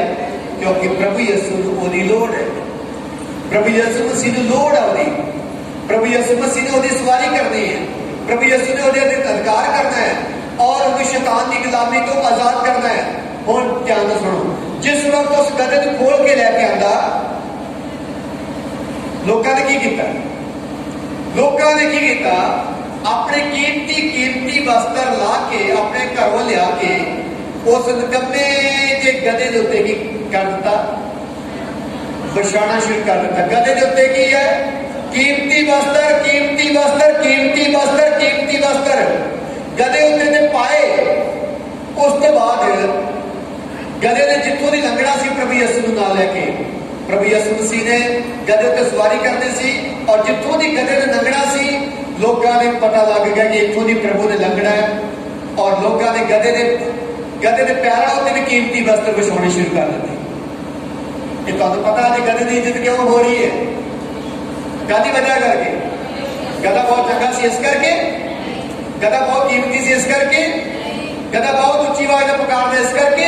क्योंकि प्रभु यीशु की लोड़ है, प्रभु यीशु मसीह की लोड़ है, प्रभु यीशु मसीह ने उसकी सवारी करनी है, प्रभु यीशु ने उसके अधिकार करना है और उन्हें शैतान की गुलामी तो आजाद करना है। और ध्यान से सुनो, जिस वक्त उस गधे को खोल के लैके आंदा, लोगों ने की किया? लोगों ने की किया? अपने कीमती वस्त्र ला के अपने घरों लिया के उस निकम्मे जे गधे के उत्ते की कर दिता? बिछाना शुरू कर दिता। गधे के उत्ते की है? कीमती वस्त्र, कीमती वस्त्र, कीमती वस्त्र, कीमती वस्त्र गधे उत्ते ने पाए। उस तो बाद गधे ने जितों की लंघना सी प्रभु यीशु नूं नाल लैके, प्रभु यीशु मसीह ने गधे उत्ते सवारी करनी सी और जितों की गधे ने लंघना सी लोगों ने पता लग गया कि इत्थों की प्रभु ने लंघना है, और लोगों ने गधे के पैरों उत्ते भी कीमती वस्त्र विछाने शुरू कर दिते। ये तुहानू पता है गधे की इज्जत क्यों हो रही है? काहदी वजह करके? गधा बहुत चंगा सी इस करके? गधा बहुत कीमती सी इस करके? गधा बहुत उच्ची आवाज में पुकारदा इस करके?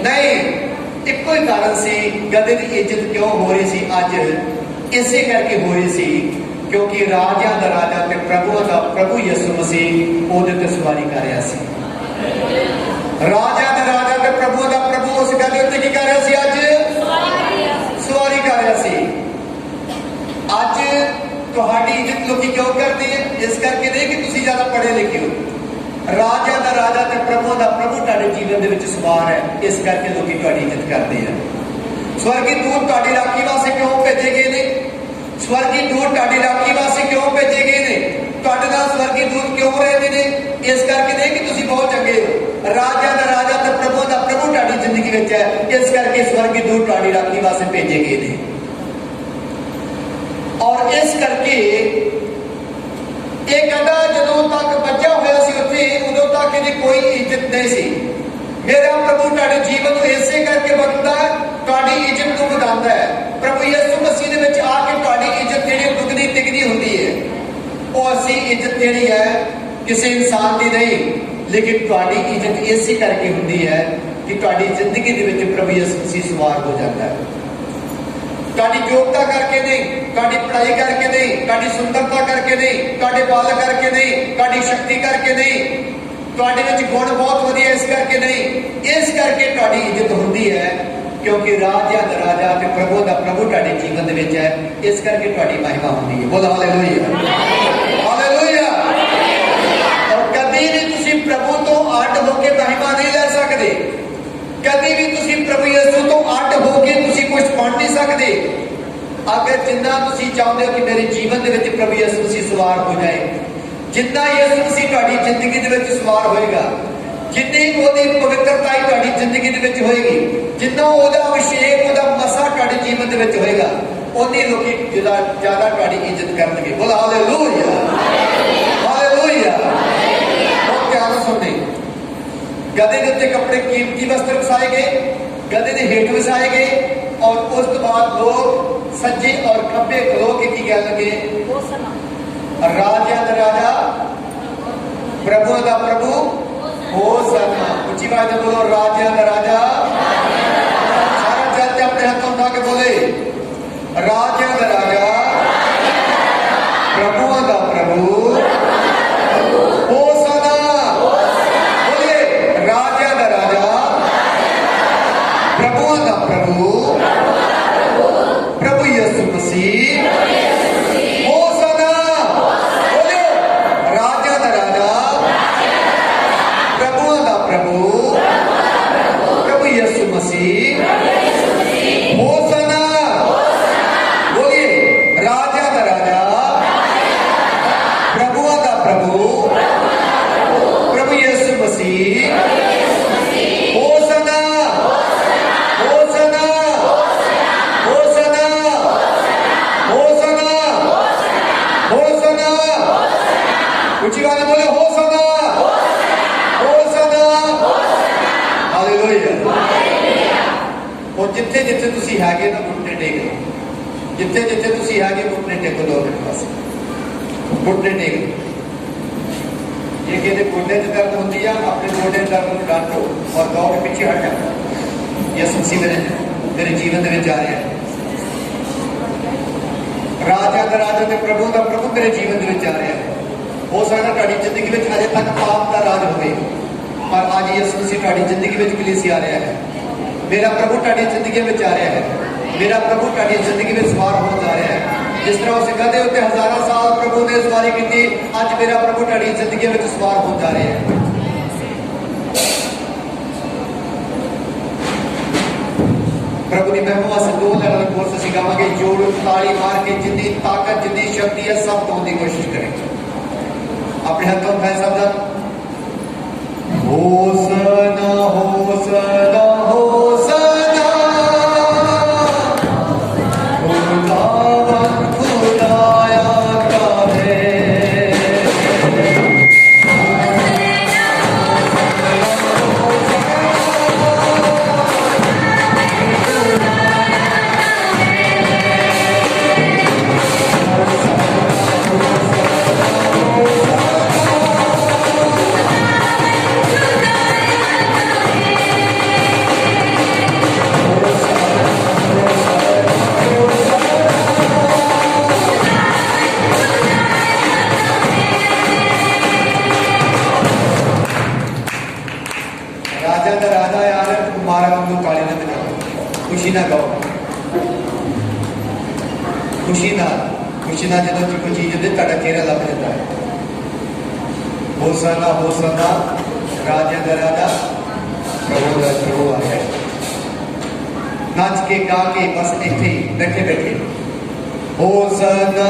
नहीं, इको ही कारण सी। गधे की इज्जत क्यों हो रही सी अज? इसे करके हो रही सी क्योंकि राजा दा राजा ते प्रभुओं दा प्रभु यीशु मसीह ओहदे ते सवारी कर रहा सी। राजा दा राजा ते प्रभुओं दा प्रभु उस गधे उत्ते की कर रहा सी? अज सवारी कर रहा सी। अज तुहाडी इज्जत लोग क्यों करते हैं? इस करके नहीं कि तुसी ज्यादा पढ़े लिखे हो। राजा दा राजा ते प्रभु दा प्रभु तुहाडे जीवन दे विच सवार है, इस करके लोग तुहाडी इज्जत करते हैं। स्वर्गी दूत तुहाडी राखी वास्ते क्यों भेजे गए ने? स्वर्गी दूत तुहाडी राखी वास्ते क्यों भेजे गए ने? तुहाडे नाल स्वर्गी दूत क्यों रहते ने? इस करके नहीं कि तुसी बहुत चंगे हो। राजा दा राजा ते प्रभु दा प्रभु तुहाडी जिंदगी विच है, इस करके स्वर्गी दूत तुहाडी राखी वास्ते भेजे गए ने। और इस करके एक गधा जदों तक बचा होया सी उत्थे, उदों तक इहदी कोई इज्जत नहीं सी। मेरा प्रभु तुहाडे जीवन को इसे करके बदलदा है, तुहाडी इज्जत को वधांदा है। प्रभु यीशु मसीह दे विच आके तुहाडी इज्जत जिहड़ी दुगनी तिगनी हुंदी है। ਉਹ ਅਸੀਂ ਇੱਜ਼ਤ ਜਿਹੜੀ ਹੈ ਕਿਸੇ ਇਨਸਾਨ ਦੀ ਨਹੀਂ, ਲੇਕਿਨ ਤੁਹਾਡੀ ਇੱਜ਼ਤ ਇਸੇ ਕਰਕੇ ਹੁੰਦੀ ਹੈ ਕਿ ਤੁਹਾਡੀ ਜ਼ਿੰਦਗੀ ਦੇ ਵਿੱਚ ਪ੍ਰਭੂ ਯਿਸੂ ਮਸੀਹ ਸਵਾਰ ਹੋ ਜਾਂਦਾ ਹੈ। ਤੁਹਾਡੀ ਯੋਗਤਾ ਕਰਕੇ ਨਹੀਂ, ਤੁਹਾਡੀ ਪੜ੍ਹਾਈ ਕਰਕੇ ਨਹੀਂ, ਤੁਹਾਡੀ ਸੁੰਦਰਤਾ ਕਰਕੇ ਨਹੀਂ, ਤੁਹਾਡੇ ਬਲ ਕਰਕੇ ਨਹੀਂ, ਤੁਹਾਡੀ ਸ਼ਕਤੀ ਕਰਕੇ ਨਹੀਂ, ਤੁਹਾਡੇ ਵਿੱਚ ਗੁਣ ਬਹੁਤ ਵਧੀਆ ਇਸ ਕਰਕੇ ਨਹੀਂ, ਇਸ ਕਰਕੇ ਤੁਹਾਡੀ ਇੱਜ਼ਤ ਹੁੰਦੀ ਹੈ क्योंकि राजा दा राजा ते प्रभु दा प्रभु तुहाडे जीवन दे विच है, इस करके तुहाडी महिमा होंदी है। बोलो हालेलुया, हालेलुया। और कभी भी तुसी प्रभु तो अड होके महिमा नहीं ले सकदे, कभी भी तुसी प्रभु यीशु तो अड होके तुसी कुछ बन नहीं सकदे। अगर जिन्ना तुसी चाहते हो कि मेरे जीवन दे विच प्रभु यीशु मसीह सवार हो जाए, जिन्ना यीशु मसीह तुहाडी जिंदगी दे विच सवार होएगा, जिन्नी ओदी पवित्रता तुहाडी जिंदगी दे विच होएगी, जिन्ना ओदा अभिषेक ओदा मसा तुहाडे जीवन दे विच होएगा, ओनी लोकी ज्यादा तुहाडी इज्जत करनगे। बोलो हालेलुया, हालेलुया। बहुत ध्यान सुनने, गधे के उत्ते कपड़े कीमती वस्त्र वसाए गए, गधे के हेठ वसाए गए, और उस तो बाद लोग सज्जे और खब्बे खलो के की कह लगे? राजा दा राजा प्रभु दा प्रभु होसन्ना। ऊंची आवाज में बोलो, राजा दा राजा। सारे चलते अपने हाथ उठा के बोले, राजा दा राजा प्रभु दा प्रभु होसन्ना। बोलिए, राजा दा राजा प्रभु दा प्रभु प्रभु यीशु मसीह होसन्ना। बोलिए, राजा दा राजा प्रभु दा प्रभु प्रभु यीशु मसीह होसन्ना। बोलिए, राजा दा राजा प्रभु दा प्रभु प्रभु यीशु मसीह Hosanna, Hosanna, Hosanna, Hosanna, Hosanna. ऊंची आवाज में बोले, होसन्ना, होसन्ना, हालेलुया। और जिथे जिथे तुसी हैगे ना घुटने टेक लो, जिथे जिथे तुसी हैगे घुटने टेक लो, अपने पास घुटने टेक लो। ये कहते गोडे में दर्द होती है, अपने गोडे में दर्द को डांटो और दौड़ के पीछे हट जाओ। यीशु मसीह मेरे जीवन में जा रहे हैं। राजा दा राजा ते प्रभु दा प्रभु मेरे जीवन में जा रहे हैं। हो सकता तुहाडी जिंदगी में अजे तक पाप का राज होवे, पर आज यीशु मसीह तुहाडी जिंदगी में कलीसिया आ रहा है। मेरा प्रभु तुहाडी जिंदगी में आ रहा है, मेरा प्रभु तुहाडी जिंदगी में सवार हो जा रहा है। जिस तरह उस गधे उत्ते हजारों साल प्रभु ने सवारी की, अज मेरा प्रभु तुहाडी जिंदगी में सवार हो जा रहा है। प्रभु की महिमा वास्ते दो लैन कोर्स असीं गावांगे। जोड़ ताली मार के जितनी ताकत जितनी शक्ति है सब पाने की कोशिश करें। अपने हाथों में सब होसना होसना होसना खुदावन खुदाया का है। राजा का राजा यार मारा वांगू ताली ना बजाओ, खुशी ना गाओ, खुशी ना जो कोई चीज होती है चेहरा लग जाता है। हो सकता राजा का राजा प्रभु का प्रभु आ गया। नाच के गा के बस इतने बैठे बैठे हो सकता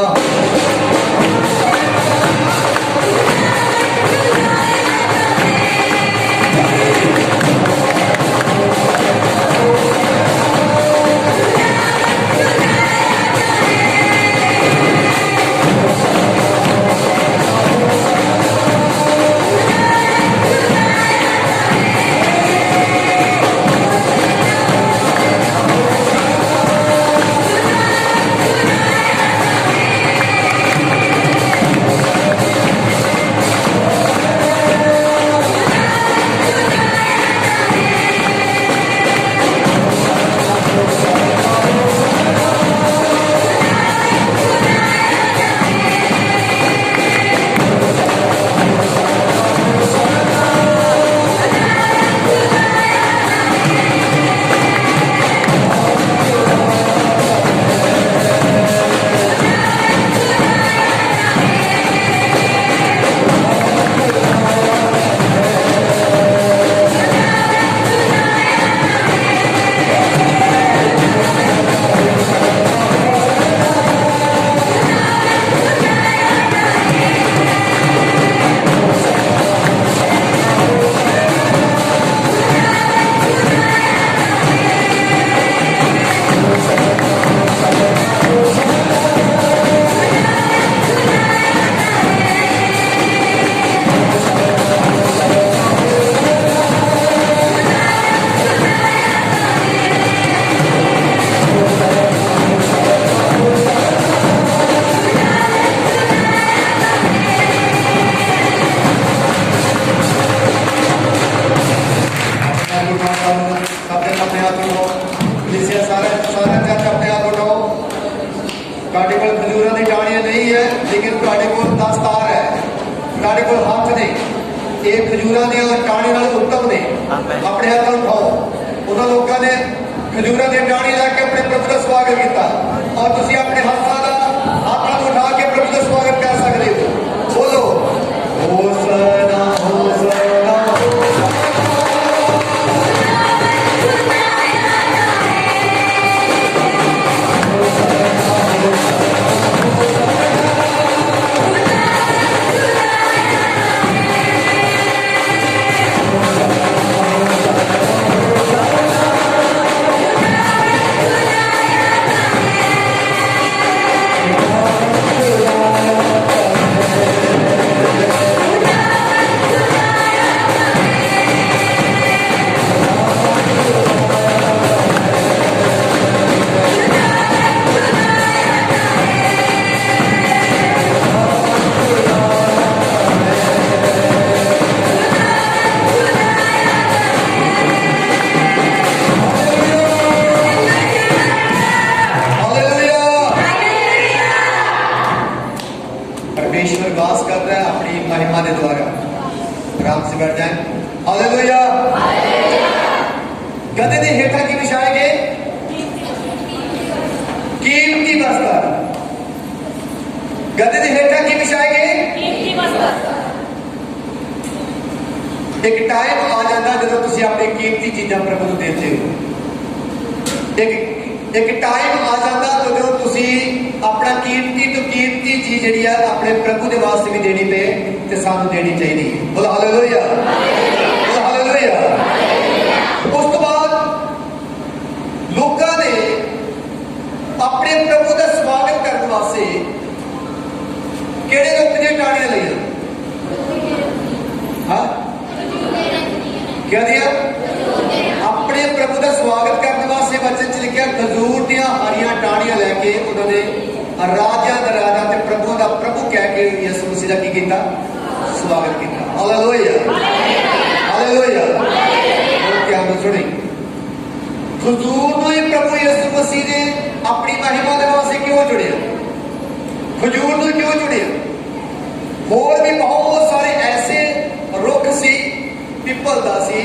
खजूर टाणी उत्तम ने अपने हाथों उठाओ। उन्होंने लोगों ने खजूर की टाणी लैके अपने प्रभु का स्वागत किया और तुम अपने हाथों का उठा के प्रभु का स्वागत कर सकते हो। बोलो होसना होसना। परमेश्वर वास कर रहा है अपनी महिमा के द्वारा। आराम से बैठ जाए। हालेलुया। गधे के हेठा की बिछाए गए कीमती वस्त्र। गधे के हेठा की बिछाए गए कीमती वस्त्र। एक टाइम आ जाता जो तुम अपनी कीमती चीजा प्रभु को देते हो। एक टाइम आ जाता तो जो तुम अपना कीमती तो कीमती चीज जी अपने प्रभु के वास्ते भी देनी पे ते सानू देनी चाहिए। बोलो हालेलुया। बोलो हालेलुया। उस तो बाद लोगों ने अपने प्रभु का स्वागत करने वास्ते केड़े लोग ने टाणियां लिया? हाँ क्या दिया? अपने प्रभु का स्वागत करने वास्ते वचन च लिखा खजूर दियां हरियां टाणियां लैके उन्होंने राजा दा राजा ते प्रभु दा प्रभु कह के यीशु मसीह दा की कीता? स्वागत किया। हालेलुया। हालेलुया। क्या सुनी खजूर को प्रभु यीशु मसीह ने अपनी महिमा के वास्ते क्यों जुड़िया? खजूर को क्यों जुड़िया? और भी बहुत सारे ऐसे रुख सी पिपल दा सी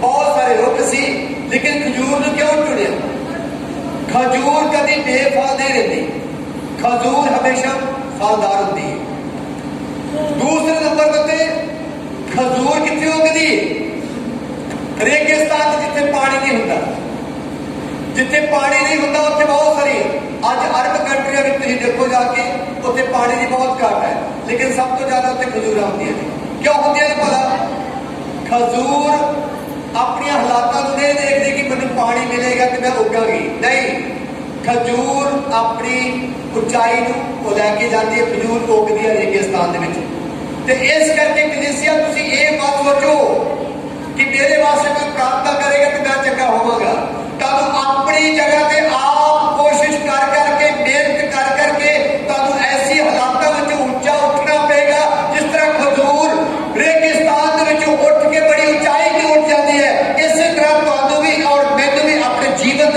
बहुत सारे रुख सी, लेकिन खजूर नूं क्यों चुनिया? खजूर कभी बेफल नहीं रहती, खजूर हमेशा फलदार होती है। दूसरे नंबर पर खजूर कितनी उगती? रेगिस्तान जिथे पानी नहीं होता, जिथे पानी नहीं होता उत्थे बहुत सारी अज अरब कंट्रियां में तुम देखो जाके उत्थे पानी की बहुत घट है, लेकिन सब तो ज्यादा उत्थे खजूर होंगे। क्यों होंगे पता? खजूर अपनी हालातों को नहीं देखती कि मैंने पानी मिलेगा तो मैं उगांगी, नहीं, खजूर अपनी उचाई को लैके जाती है, खजूर उगती है रेगिस्तान के। इस करके कलीसिया तुम ये मत सोचो कि मेरे वास्ते कोई प्रार्थना करेगा तो मैं चंगा होवांगा। तुम अपनी जगह पे आप कोशिश कर करके मेहनत कर करके तुम ऐसी हालातों में ऊंचा उठना पड़ेगा जिस तरह खजूर रेगिस्तान उठ के बड़ी ऊंचाई की उठ जाती है। इसी तरह तुहानू भी और मैनू भी अपने जीवन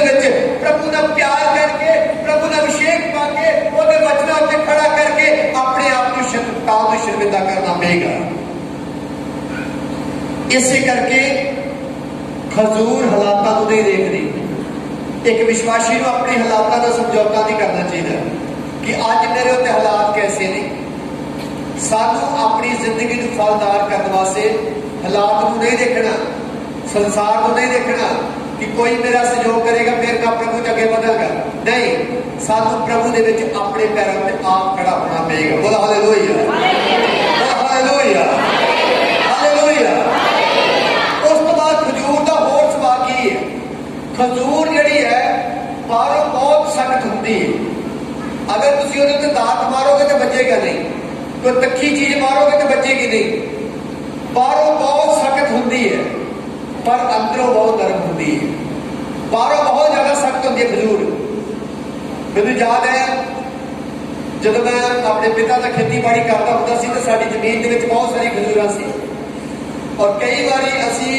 प्रभु का प्यार करके, प्रभु का अभिषेक पाके, वो वचनों से खड़ा करके अपने आप को शर्मिंदा करना पड़ेगा। इसे करके खजूर हालातों को नहीं देखती। एक विश्वासी को अपने हालातों का समझौता नहीं करना चाहिए कि अज मेरे उत्ते हालात कैसे ने। सानू अपनी जिंदगी को फलदार करने वास्ते हालात को नहीं देखना, संसार को नहीं देखना कि कोई मेरा सहयोग करेगा फिर मैं प्रभु अगे बढ़ागा, नहीं, सानू प्रभु दे विच अपने पैरों पे आप खड़ा होना पड़ेगा। बोला हालेलुया, बोला हालेलुया, हालेलुया। उस तो बाद खजूर का होर सुभाव की है? खजूर जिहड़ी है बाहरों बहुत सख्त होती है, अगर तुसीं उहदे ते दात मारोगे तो बचेगा नहीं, कोई तक्खी चीज मारोगे तो बचेगी नहीं। बाहरों बहुत सख्त होती है पर अंदरों बहुत नरम होती है। बाहरों बहुत ज्यादा सख्त होती है खजूर। मैनूं याद है जब मैं अपने पिता का खेतीबाड़ी करता होता सी तो साडी जमीन दे विच बहुत सारी खजूरां सी और कई बारी असी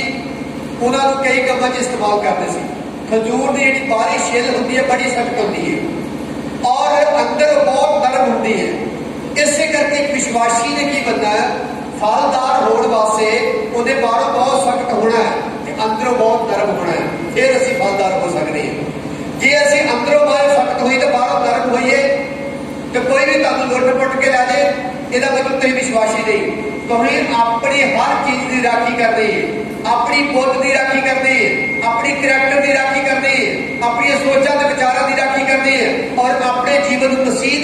उन्हां नूं कई कामां च इस्तेमाल करते सी। खजूर की जिहड़ी बाहरी छिल होती है बड़ी सख्त होती है और अंदर बहुत नरम होती है। इसे करके एक विश्वासी ने की बनना है? फलदार होने वास्ते उन्हें बाहरों बहुत सख्त होना है, अंदरों बहुत नरम होना है, फिर असी फलदार हो सकते हैं। जे असी अंदरों बाहर सख्त हुई तो बाहरों नरम होइए तो कोई भी तुहानूं लुट पुट के लै जाए, इसका मतलब तुसीं विश्वासी नहीं। तुसीं अपनी हर चीज की राखी करनी है, अपनी बुद्ध की राखी करनी है, अपनी करैक्टर की राखी करनी है, अपनी सोचा के विचारों की राखी करनी है और अपने जीवन मसीह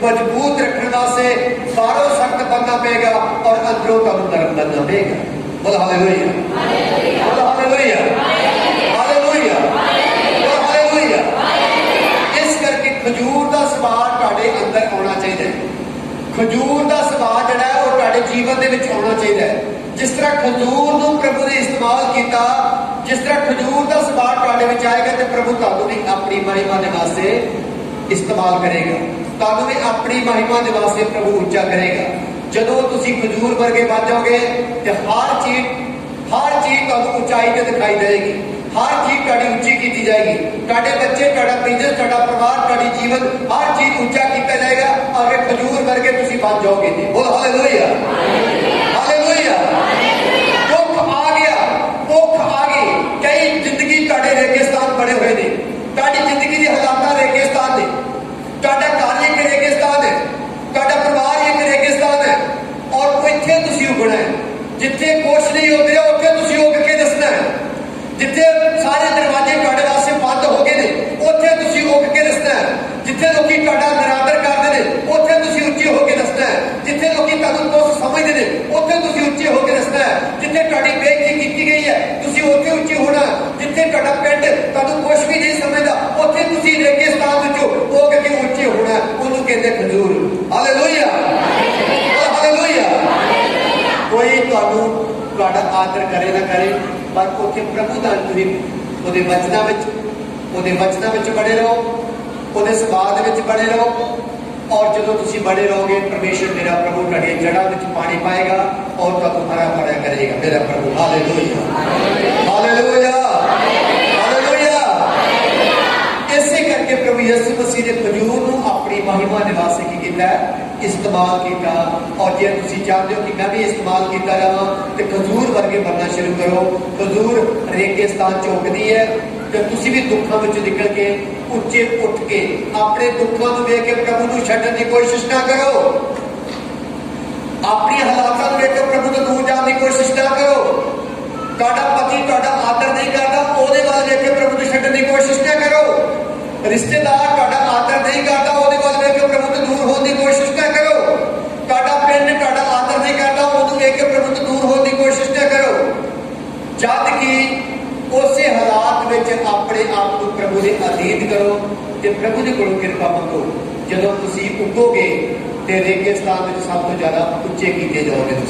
मजबूत रखने वास्ते बाहरों सख्त बनना पड़ेगा और अंदरों तुहानूं नरम बनना पड़ेगा। बोला हालेलुया, बोला हालेलुया, हालेलुया, बोला हालेलुया। इस करके खजूर का सुभाव तुहाडे अंदर आना चाहिए। खजूर का सुभाव जिहड़ा है वो तुहाडे जीवन दे विच आना चाहिए। जिस तरह खजूर नूं प्रभु ने इस्तेमाल किया, जिस तरह खजूर का सुभाव तुहाडे विच आएगा तो प्रभु तुहानूं भी अपनी महिमा दे वास्ते इस्तेमाल करेगा, तुहानूं भी अपनी महिमा दे वास्ते प्रभु ऊंचा करेगा। जदों तुसीं खजूर वर्गे बन जाओगे तो हर चीज तुहानूं ऊंचाई ते दिखाई देगी, हर चीज तुहाडी ऊंची की जाएगी, तुहाडे बच्चे, तुहाडा बिजनेस, तुहाडा परिवार, तुहाडी जीवन हर चीज ऊंचा किया जाएगा और खजूर वर्गे तुसीं बन जाओगे। बोल हालेलुया, हालेलुया। दुख आ गया, भुख आ गई, कई जिंदगी तुहाडे रेगिस्तान बने हुए ने, तुहाडी जिंदगी दी हालात रेगिस्तान ने, तुहाडा घर एक रेगिस्तान है, तुहाडा परिवार एक रेगिस्तान है और इत्थे तुसीं उगना है। जिथे कुछ नहीं होते उत्थे तुसीं उग के दसना है। जिथे सारे दरवाजे तुहाडे वास्ते बंद हो गए ने उत्थे तुसीं उग के दसना है। जिथे लोकी तुहाडा निरादर करदे ने उत्थे तुसीं उच्चे होके दसना है। जिथे लोकी तुहानूं तुच्छ समझदे ने उत्थे तुसीं उच्चे होके दसना है। जिथे तुहाडी बेइज्जती कीती गई है तुसीं उत्थे उच्चे होना। जिथे तुहाडा पिंड तुहानूं कुछ भी नहीं समझदा उत्थे तुसीं रेगिस्तान विचों उग के उच्चे होना। ਉਹਨੂੰ ਕਹਿੰਦੇ ਖਜੂਰ। Hallelujah, hallelujah. कोई तुहाडा आदर करे ना करे पर उत्थे प्रभु दा तुसीं ਉਹਦੇ वचनां विच बने रहो, ਉਹਦੇ सुभाव दे विच बने रहो और जदों तुसीं बने रहोगे परमेश्वर मेरा प्रभु तुहाडीआं जड़ां विच पानी पाएगा और तुहानूं हरा भरा करेगा मेरा प्रभु। Hallelujah, hallelujah, hallelujah. इसे करके प्रभु यीशु मसीह ने खजूर नूं अपनी महिमा दे वास्ते की कीता है? इस्तेमाल किया। और जे तुम चाहते हो कि मैं भी इस्तेमाल किया जावा तो खजूर वर्गे बनना शुरू करो। खजूर रेगिस्तान चौकती है तो तुम भी दुखों में निकल के उच्चे उठ के अपने दुखों को वेख के प्रभु को छड्डण की कोशिश ना करो। अपनी हालातों को वेख के प्रभु तो दूर जाने की कोशिश ना करो। तुहाडा पति तुहाडा आदर नहीं करता ਉਹਦੇ ਵੱਲ ਵੇਖ के प्रभु को छड्डण की कोशिश ना करो। रिश्तेदार तुहाडा आदर नहीं करता ਉਹਦੇ ਵੱਲ ਵੇਖ के प्रभु तो दूर होने की कोशिश ना करो। तुहाडा पिंड तुहाडा आदर नहीं करता ਉਹਨੂੰ ਵੇਖ के प्रभु तो दूर होने की कोशिश ना करो। जद कि उसे हालात में अपने आप को प्रभु के अधीन करो तो प्रभु के कोलों कृपा मंगो। जदों तुम उगोगे तो रेगिस्तान में सब तो ज्यादा उच्चे किए जाओगे। तुम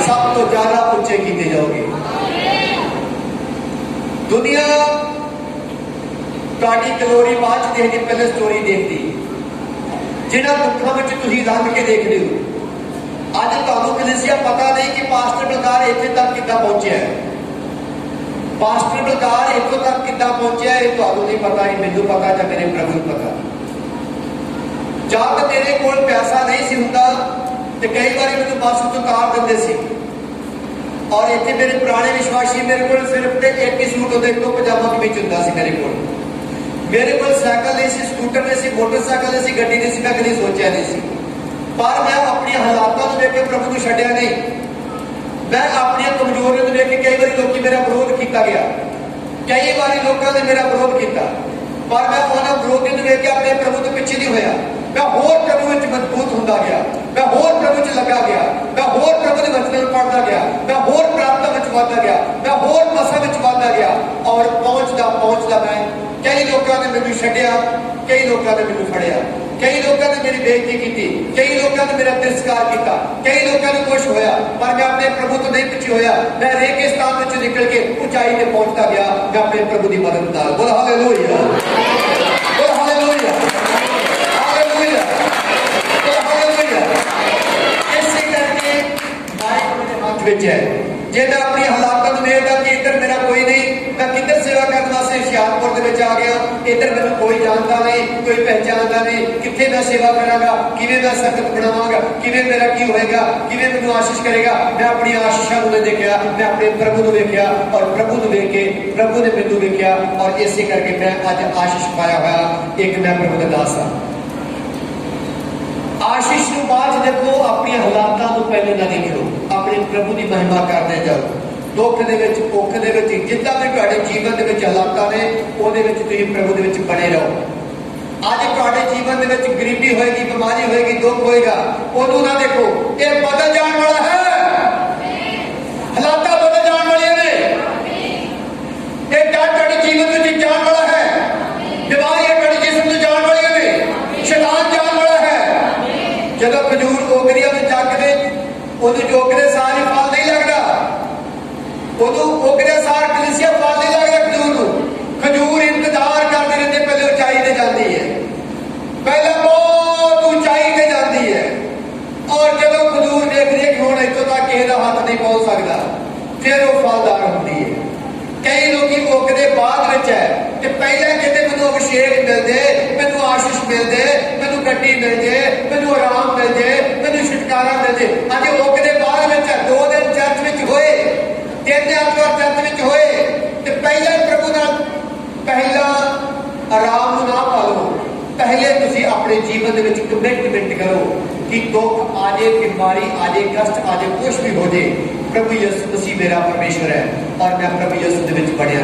सब तो ज्यादा उच्चे किए जाओगे। दुनिया तुहाडी कलोरी बाद च देखदी, पहले स्टोरी देखती जिन्हां दुखों में तुम लंघ के देखते हो। अज तुहानूं कलीसिया पता नहीं कि पास्टर बलकार इत्थे तक किद्दां पहुंचिया है। पास्टर बलकार इत्थों तक किद्दां पहुंचिया है, तुहानूं नहीं पता, मैनूं पता जां मेरे प्रभु नूं पता। जब तेरे कोल पैसा नहीं सी हुंदा ते कई बार मैनूं बस तो उतार दिंदे सी। और इत्थे मेरे पुराने विश्वासी मेरे कोल सिर्फ एक ही सूट होंदा, एक पजामा कमीज हुंदा सी मेरे कोल। मेरे को साइकिल नहीं सी, स्कूटर नहीं सी, मोटरसाइकिल नहीं सी, गड्डी नहीं सी, मैं कभी सोचा नहीं सी। पर मैं अपनी हालातों को देख के प्रभु को छड्डिया नहीं। मैं अपनी कमजोरियों को देख के कई बार लोग मेरा विरोध किया गया, कई बार लोगों ने मेरा विरोध किया, पर मैं उन्होंने विरोधियों को देख के अपने प्रभु के पीछे नहीं होया। मैं होर प्रभु में मजबूत होता गया, मैं होर प्रभु च लगा गया, मैं होर प्रभु के वचन पढ़ता गया, मैं होर प्रार्थना में बढ़ता गया, मैं होर मसा में बढ़ता गया। और पहुंचता मैं कई लोगों ने मैनू छड्डिया, कई लोगों ने मैनू फड़िया, कई लोगों ने मेरी बेइज्जती की, कई लोगों ने मेरा तिरस्कार किया, कई लोगों ने कुछ होया, पर मैं अपने प्रभु तो नहीं पीछे होया। मैं रेगिस्तान में निकल के ऊंचाई पे पहुंचता गया। मैं अपने प्रभु की मदद नाल बोल हालेलुया, बोल हालेलुया, हालेलुया, बोल हालेलुया। इसे करके माइक मेरे हाथ में है। जे मैं अपनी हालातों को देखदा कि इधर मेरा कोई नहीं, मैं किधर सेवा करने वास्ते हुशियारपुर के आ गया, इधर मैंने कोई जानता नहीं, कोई पहचानता नहीं, कितने मैं सेवा करांगा, किवें मैं संगत बनावांगा, किवें मेरा की होएगा, किवें मैनूं आशीष करेगा। मैं अपनी आशीषां नूं देखिया, मैं अपने प्रभु नूं देखिया, और प्रभु नूं देख के प्रभु ने मैनूं देखिया, और इसे करके मैं अज आशीष पाया होया। एक मैं प्रभु का दास हां। आशीष को बाद देखो, अपनी हालातों को पहले ना देखो, अपने प्रभु की महिमा करते जाओ। दुख दे विच, भुख दे विच, जिद्दां भी तुहाडे जीवन दे विच हालात ने, उहदे विच तुसीं प्रभु दे विच बने रहो। अज तुहाडे जीवन दे विच गरीबी होएगी, बीमारी होएगी, दुख होएगा, उदों ना देखो, ये बदल जाने वाला है। हालात बदल जाने वाले ने, ये डर तुहाडे जीवन में जाने वाला है। बीमारियां तुहाडे जिस्म में जाने वाली ने, शैतान जाने वाला है। जब खजूर ओगरिया में जगदे उदों ओगरे सारे फल नहीं लगता, उदों ओगरे सार कलीसिया फल नहीं लगता। खजूर इंतजार करते रहते, पहले ऊंचाई ते जाती है, पहले बहुत ऊंचाई ते जाती है। और जब खजूर देखते कि हुण इत्थों तक किसी का हाथ नहीं पहुंच सकता, फिर वो फलदार होती है। कई लोग ओगरे बाद विच है कि पहले कहते मैनूं अभिषेक मिल जाए, मैनूं आशीष मिल जाए, मैनूं गड्डी मिल जाए, मैनूं आराम मिल जाए, मैनूं छुटकारा मिल जाए। अज ओगरे बाद विच 2 दिन चर्च विच होए, 3 एतवार चर्च विच होए, ते पहले प्रभु नाल पहला आराम ना पालो। पहले तुसीं अपने जीवन दे विच कमिटमेंट करो कि दुख आ जाए, बीमारी आ जाए, कष्ट आ जाए, कुछ भी हो जाए, प्रभु यीशु मसीह मेरा परमेश्वर है और मैं प्रभु यीशु दे विच बणिया